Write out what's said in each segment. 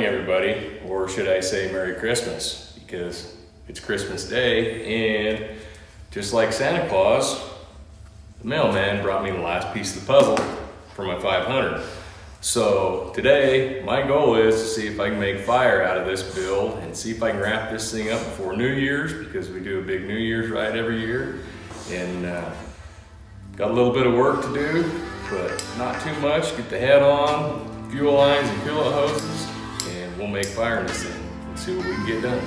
morning, everybody, or should I say Merry Christmas, because it's Christmas Day, and just like Santa Claus, the mailman brought me the last piece of the puzzle for my 500. So today, my goal is to see if I can make fire out of this build and see if I can wrap this thing up before New Year's, because we do a big New Year's ride every year, and got a little bit of work to do, but not too much. Get the head on, fuel lines and coolant hoses, and we'll make fire in this thing and see what we can get done.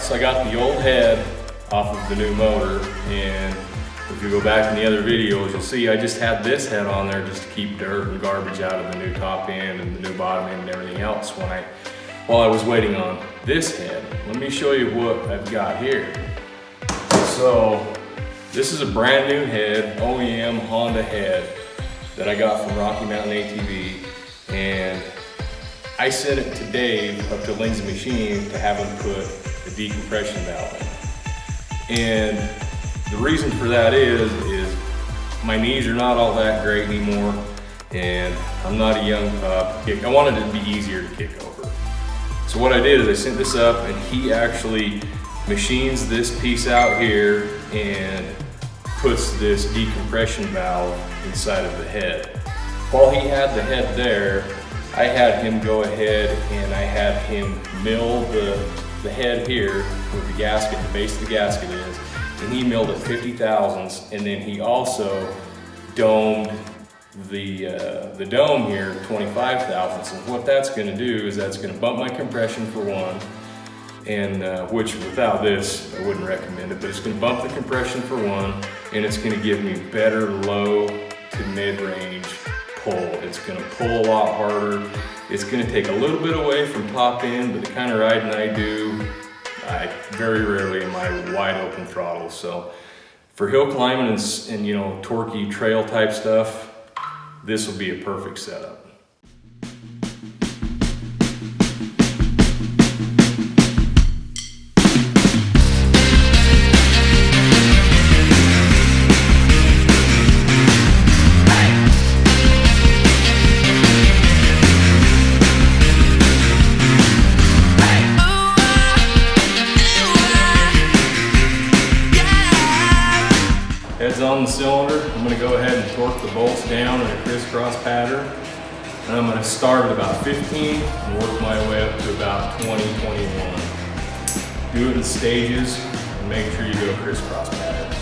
So I got the old head off of the new motor, and if you go back in the other videos, you'll see I just had this head on there just to keep dirt and garbage out of the new top end and the new bottom end and everything else while I was waiting on this head. Let me show you what I've got here. So this is a brand new head, OEM Honda head that I got from Rocky Mountain ATV, and I sent it to Dave up to Lindsay Machine to have him put the decompression valve in. And the reason for that is my knees are not all that great anymore, and I'm not a young pup. I wanted it to be easier to kick over. So what I did is I sent this up, and he actually machines this piece out here and puts this decompression valve inside of the head. While he had the head there, I had him go ahead and I had him mill the head here where the gasket, the base of the gasket is, and he milled it 50 thousandths, and then he also domed the dome here 25 thousandths. And what that's going to do is that's going to bump my compression for one, and which without this I wouldn't recommend it, but it's going to bump the compression for one, and it's going to give me better low to mid-range pull. It's going to pull a lot harder. It's going to take a little bit away from top end, but the kind of riding I do, I very rarely am I wide open throttle. So for hill climbing and you know, torquey trail type stuff, this will be a perfect setup. Head's on the cylinder. I'm going to go ahead and torque the bolts down in a crisscross pattern. And I'm going to start at about 15 and work my way up to about 20, 21. Do it in stages and make sure you go crisscross patterns.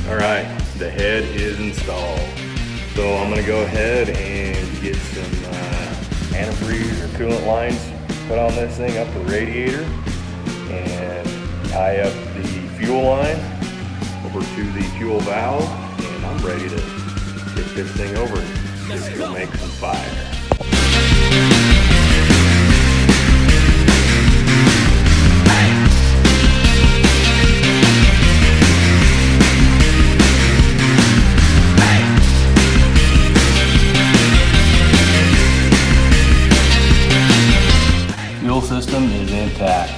All right, the head is installed. So I'm going to go ahead and get some antifreeze or coolant lines put on this thing up to the radiator and tie up the fuel line over to the fuel valve, and I'm ready to get this thing over and just go make some fire. System is intact.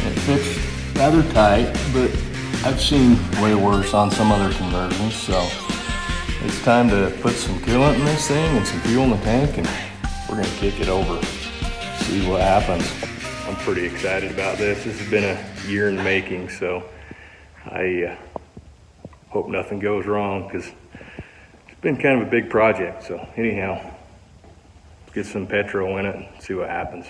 It fits rather tight, but I've seen way worse on some other conversions, so it's time to put some coolant in this thing and some fuel in the tank, and we're gonna kick it over, see what happens. I'm pretty excited about this. This has been a year in the making, so I hope nothing goes wrong, because it's been kind of a big project. So anyhow, get some petrol in it and see what happens.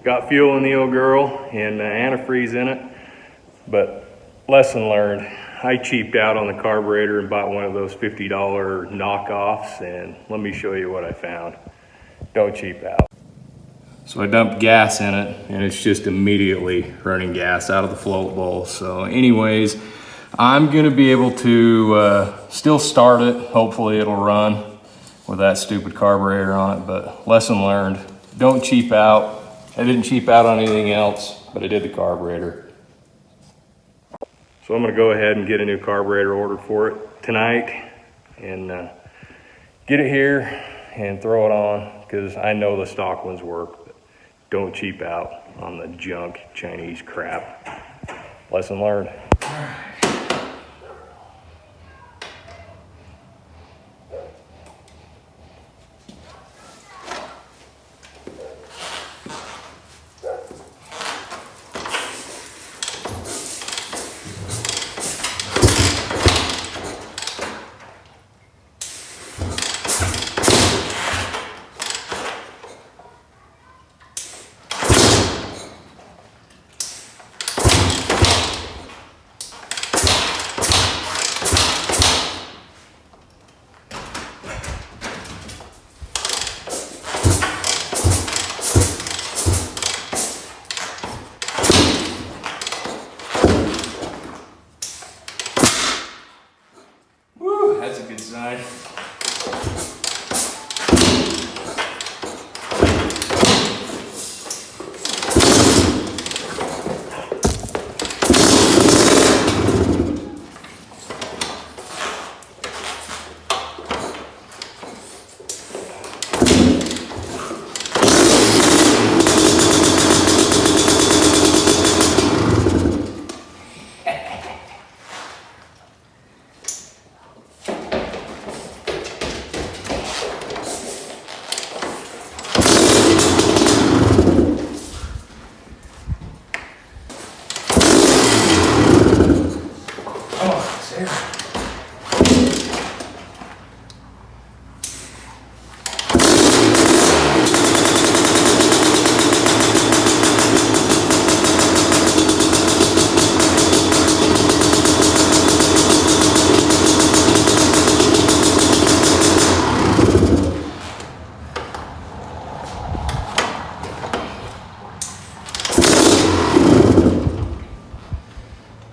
Got fuel in the old girl and antifreeze in it, but lesson learned. I cheaped out on the carburetor and bought one of those $50 knockoffs, and let me show you what I found. Don't cheap out. So I dumped gas in it, and it's just immediately running gas out of the float bowl. So anyways, I'm gonna be able to still start it. Hopefully it'll run with that stupid carburetor on it, but lesson learned, don't cheap out. I didn't cheap out on anything else, but I did the carburetor. So I'm gonna go ahead and get a new carburetor ordered for it tonight and get it here and throw it on, because I know the stock ones work, but don't cheap out on the junk Chinese crap. Lesson learned. That's a good sign.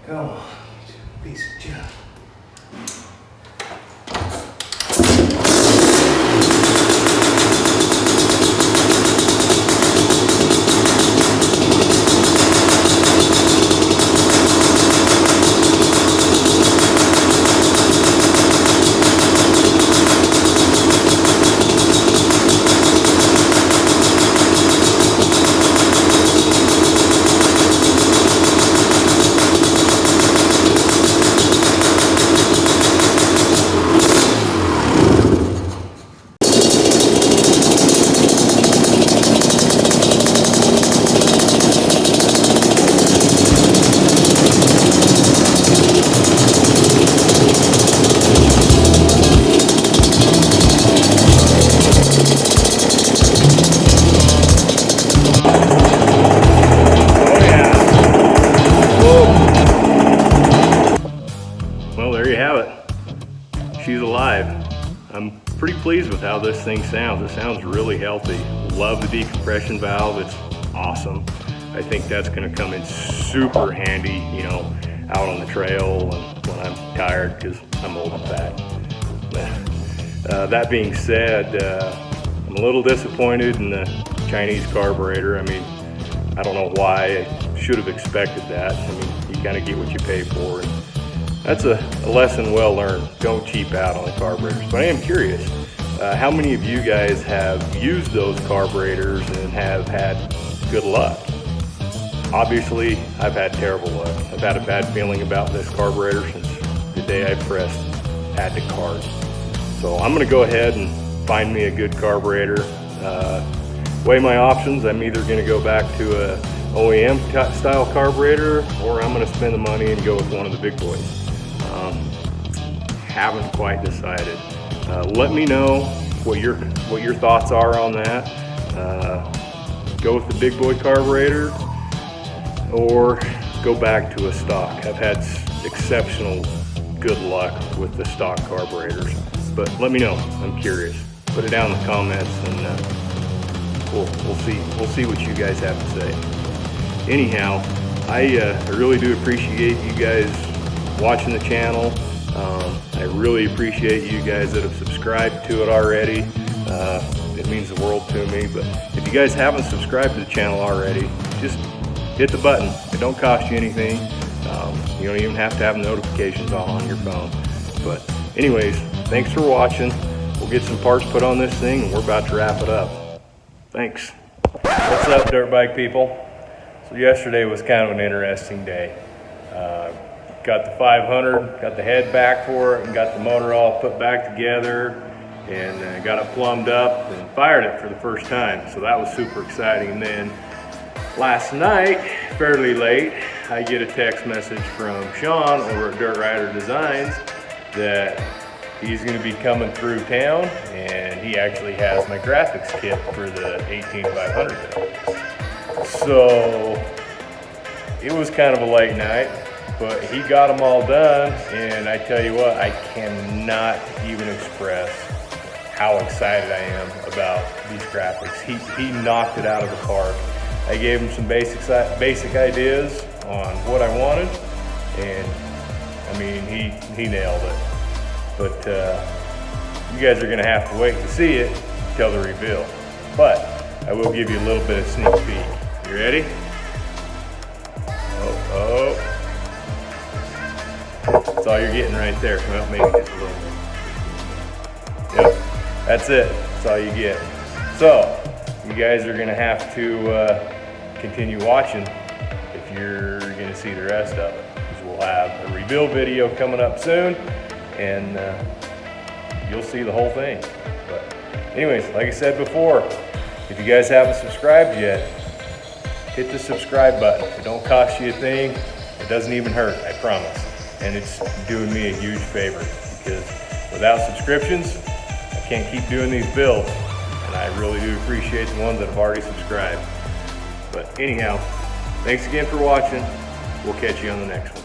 Come on, you piece of junk. She's alive. I'm pretty pleased with how this thing sounds. It sounds really healthy. Love the decompression valve. It's awesome. I think that's going to come in super handy, you know, out on the trail and when I'm tired, because I'm old and fat. That being said, I'm a little disappointed in the Chinese carburetor. I mean, I don't know why. I should have expected that. I mean, you kind of get what you pay for. And that's a lesson well learned. Don't cheap out on the carburetors. But I am curious, how many of you guys have used those carburetors and have had good luck? Obviously, I've had terrible luck. I've had a bad feeling about this carburetor since the day I pressed add to cart. So I'm gonna go ahead and find me a good carburetor. Weigh my options. I'm either gonna go back to a OEM style carburetor, or I'm gonna spend the money and go with one of the big boys. Haven't quite decided. Let me know what your thoughts are on that. Go with the big boy carburetor or go back to a stock. I've had exceptional good luck with the stock carburetors, but let me know. I'm curious. Put it down in the comments, and we'll see what you guys have to say. Anyhow, I really do appreciate you guys watching the channel. I really appreciate you guys that have subscribed to it already. It means the world to me. But if you guys haven't subscribed to the channel already, just hit the button. It don't cost you anything. You don't even have to have notifications on your phone. But anyways, thanks for watching. We'll get some parts put on this thing, and we're about to wrap it up. Thanks. What's up, dirt bike people? So yesterday was kind of an interesting day. Got the 500, got the head back for it, and got the motor all put back together, and got it plumbed up and fired it for the first time. So that was super exciting. And then last night, fairly late, I get a text message from Sean over at Dirt Rider Designs that he's going to be coming through town, and he actually has my graphics kit for the 18500. So it was kind of a late night, but he got them all done, and I tell you what, I cannot even express how excited I am about these graphics. He knocked it out of the park. I gave him some basic ideas on what I wanted, and I mean, he nailed it. But you guys are gonna have to wait to see it till the reveal. But I will give you a little bit of sneak peek. You ready? Oh. That's all you're getting right there. Well, maybe just a little bit. Yep, that's it. That's all you get. So, you guys are gonna have to continue watching if you're gonna see the rest of it. Because we'll have a reveal video coming up soon, and you'll see the whole thing. But anyways, like I said before, if you guys haven't subscribed yet, hit the subscribe button. It don't cost you a thing. It doesn't even hurt, I promise. And it's doing me a huge favor, because without subscriptions, I can't keep doing these builds. And I really do appreciate the ones that have already subscribed. But anyhow, thanks again for watching. We'll catch you on the next one.